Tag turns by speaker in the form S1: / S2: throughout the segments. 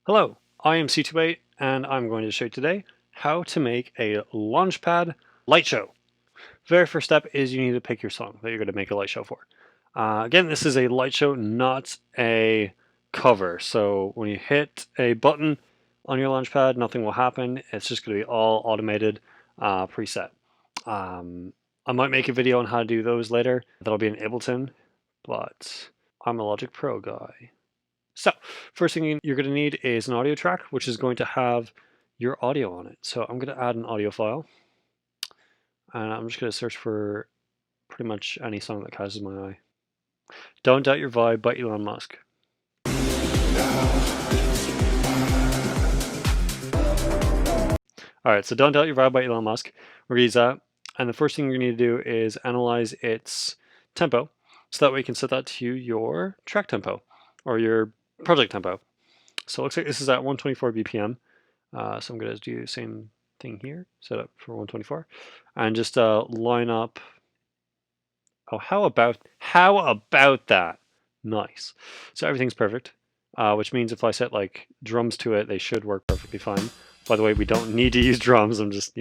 S1: Hello, I am C28 and I'm going to show you today how to make a Launchpad light show. Very first step is you need to pick your song that you're going to make a light show for. Again, this is a light show, not a cover. So when you hit a button on your Launchpad, nothing will happen. It's just going to be all automated preset. I might make a video on how to do those later. That'll be in Ableton, but I'm a Logic Pro guy. So first thing you're going to need is an audio track, which is going to have your audio on it. So I'm going to add an audio file, and I'm just going to search for pretty much any song that catches my eye. Don't Doubt Your Vibe by Elon Musk. All right, so Don't Doubt Your Vibe by Elon Musk. We're going to use that. And the first thing you're going to need to do is analyze its tempo. So that way you can set that to your track tempo or your project tempo. So it looks like this is at 124 BPM. So I'm going to do the same thing here, set up for 124, and just line up. Oh, how about that? Nice. So everything's perfect, which means if I set like drums to it, they should work perfectly fine. By the way, we don't need to use drums. I'm just,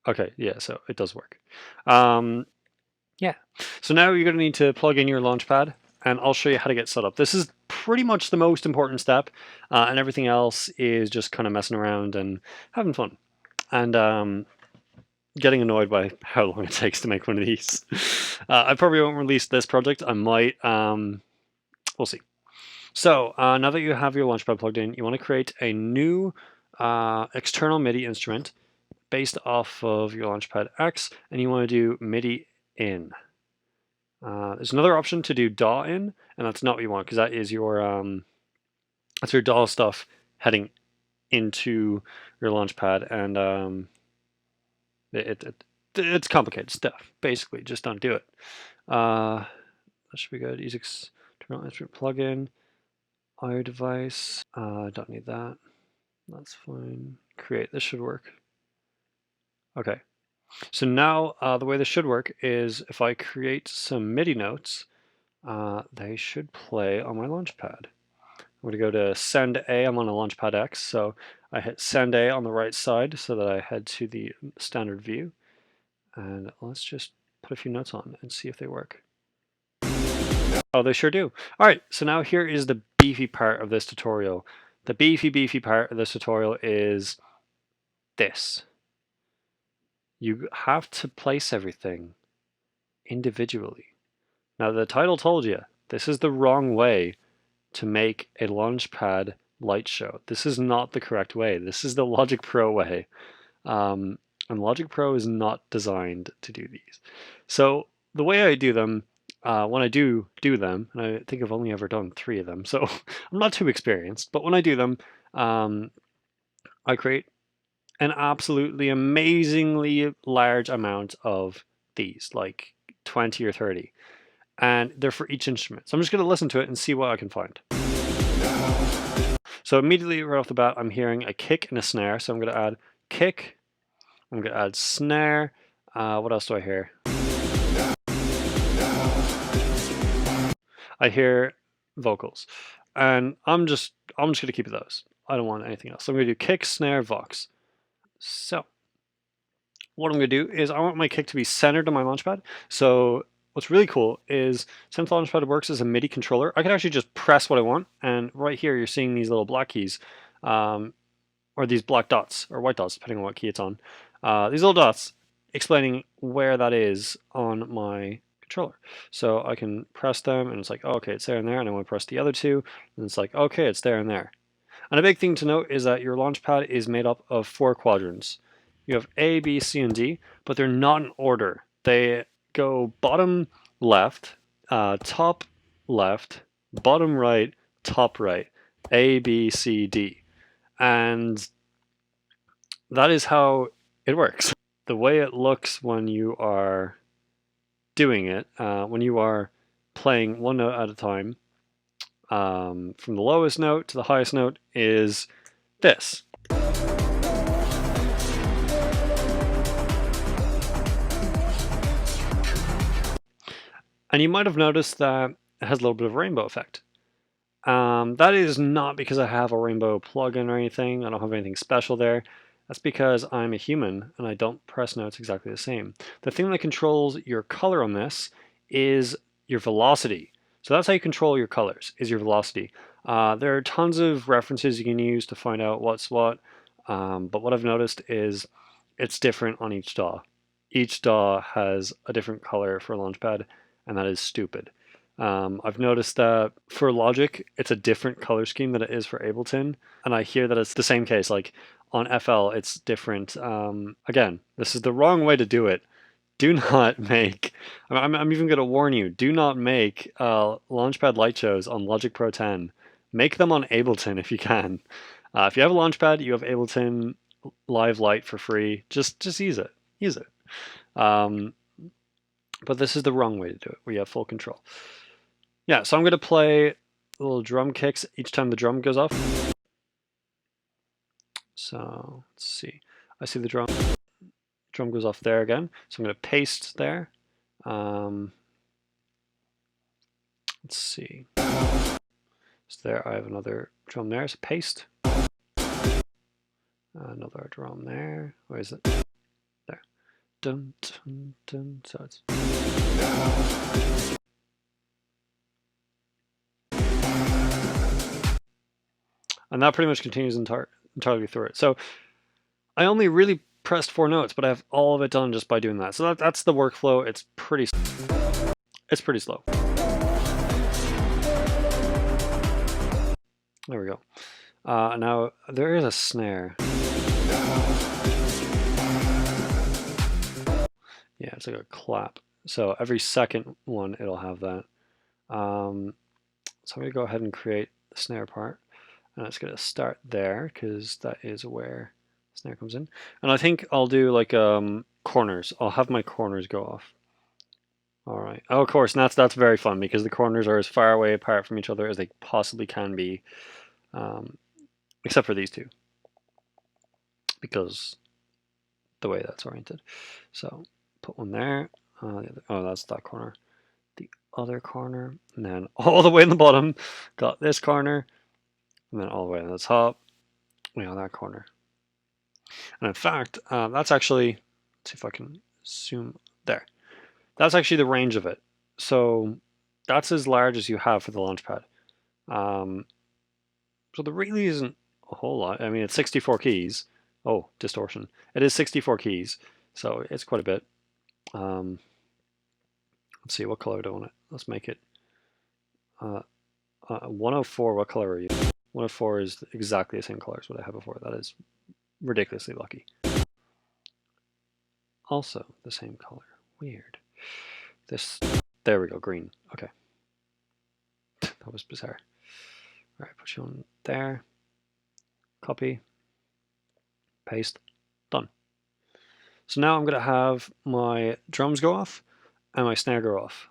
S1: Okay, yeah, so it does work. Yeah, so now you're going to need to plug in your Launchpad, and I'll show you how to get set up. This is pretty much the most important step, and everything else is just kind of messing around and having fun, and getting annoyed by how long it takes to make one of these. I probably won't release this project. I might. We'll see. So now that you have your Launchpad plugged in, you want to create a new external MIDI instrument based off of your Launchpad X, and you want to do MIDI in. There's another option to do DAW in, and that's not what you want, because that is your that's your DAW stuff heading into your Launchpad, and it's complicated stuff. Basically, just don't do it. That should be good. Use external instrument plugin, audio device. Don't need that. That's fine. Create. This should work. Okay, so now the way this should work is if I create some MIDI notes, they should play on my Launchpad. I'm going to go to Send A. I'm on a Launchpad X, so I hit Send A on the right side so that I head to the standard view. And let's just put a few notes on and see if they work. Oh, they sure do. All right, so now here is the beefy part of this tutorial. The beefy part of this tutorial is this. You have to place everything individually. Now, the title told you, this is the wrong way to make a Launchpad light show. This is not the correct way. This is the Logic Pro way. And Logic Pro is not designed to do these. So the way I do them, when I do them, and I think I've only ever done 3 of them, so I'm not too experienced, but when I do them, I create an absolutely amazingly large amount of these, like 20 or 30. And they're for each instrument. So I'm just going to listen to it and see what I can find. So immediately right off the bat, I'm hearing a kick and a snare. So I'm going to add kick. I'm going to add snare. What else do I hear? I hear vocals. And I'm just going to keep it those. I don't want anything else. So I'm going to do kick, snare, vox. So what I'm going to do is I want my kick to be centered on my Launchpad. So what's really cool is since Launchpad works as a MIDI controller, I can actually just press what I want. And right here, you're seeing these little black keys, or these black dots or white dots, depending on what key it's on. These little dots explaining where that is on my controller. So I can press them and it's like, oh, okay, it's there and there. And I want to press the other two and it's like, okay, it's there and there. And a big thing to note is that your Launchpad is made up of 4 quadrants. You have A, B, C, and D, but they're not in order. They go bottom left, top left, bottom right, top right, A, B, C, D. And that is how it works. The way it looks when you are doing it, when you are playing one note at a time, from the lowest note to the highest note is this. And you might have noticed that it has a little bit of a rainbow effect. That is not because I have a rainbow plugin or anything. I don't have anything special there. That's because I'm a human and I don't press notes exactly the same. The thing that controls your color on this is your velocity. So that's how you control your colors, is your velocity. There are tons of references you can use to find out what's what, but what I've noticed is it's different on each DAW. Each DAW has a different color for Launchpad, and that is stupid. I've noticed that for Logic, it's a different color scheme than it is for Ableton, and I hear that it's the same case. Like on FL, it's different. Again, this is the wrong way to do it. Do not make, I'm even going to warn you, do not make Launchpad light shows on Logic Pro 10. Make them on Ableton if you can. If you have a Launchpad, you have Ableton Live Light for free. Just use it. Use it. But this is the wrong way to do it, where you have full control. Yeah, so I'm going to play little drum kicks each time the drum goes off. So let's see. I see the drum goes off there again. So I'm going to paste there. Let's see. So there I have another drum there. So paste. Another drum there. Where is it? There. Dun, dun, dun. So it's. And that pretty much continues entirely through it. So I only really pressed 4 notes, but I have all of it done just by doing that. So that's the workflow. It's pretty slow. There we go. Now there is a snare. Yeah, it's like a clap. So every second one, it'll have that. So I'm going to go ahead and create the snare part. And it's going to start there because that is where the snare comes in. And I think I'll do like corners. I'll have my corners go off. All right. Oh, of course, and that's very fun because the corners are as far away apart from each other as they possibly can be, except for these two, because the way that's oriented. So put one there. Oh, that's that corner. The other corner, and then all the way in the bottom, got this corner. And then all the way to the top, we have that corner. And in fact, that's actually, let's see if I can zoom there. That's actually the range of it. So that's as large as you have for the Launchpad. So there really isn't a whole lot. I mean, it's 64 keys. Oh, distortion. It is 64 keys, so it's quite a bit. Let's see, what color do I want it? Let's make it 104. What color are you? 104 is exactly the same color as what I had before. That is ridiculously lucky. Also the same color. Weird. There we go, green. Okay. That was bizarre. All right, put you on there. Copy. Paste. Done. So now I'm going to have my drums go off and my snare go off.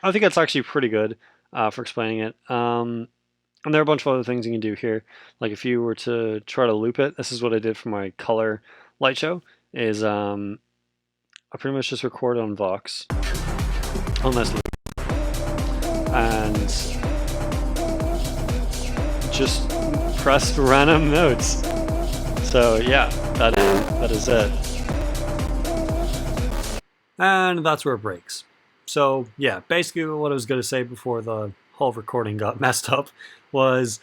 S1: I think that's actually pretty good for explaining it. And there are a bunch of other things you can do here. Like if you were to try to loop it, this is what I did for my color light show, is I pretty much just record on Vox on this loop and just press random notes. So yeah, that is it. And that's where it breaks. So yeah, basically what I was going to say before the whole recording got messed up was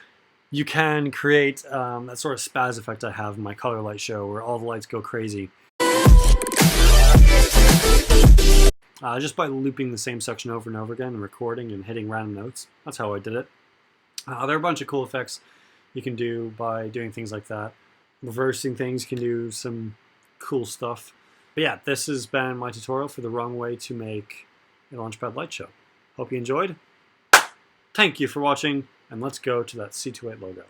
S1: you can create that sort of spaz effect I have in my color light show where all the lights go crazy. Just by looping the same section over and over again and recording and hitting random notes. That's how I did it. There are a bunch of cool effects you can do by doing things like that. Reversing things, you can do some cool stuff. But yeah, this has been my tutorial for the wrong way to make a Launchpad light show. Hope you enjoyed. Thank you for watching, and let's go to that C28 logo.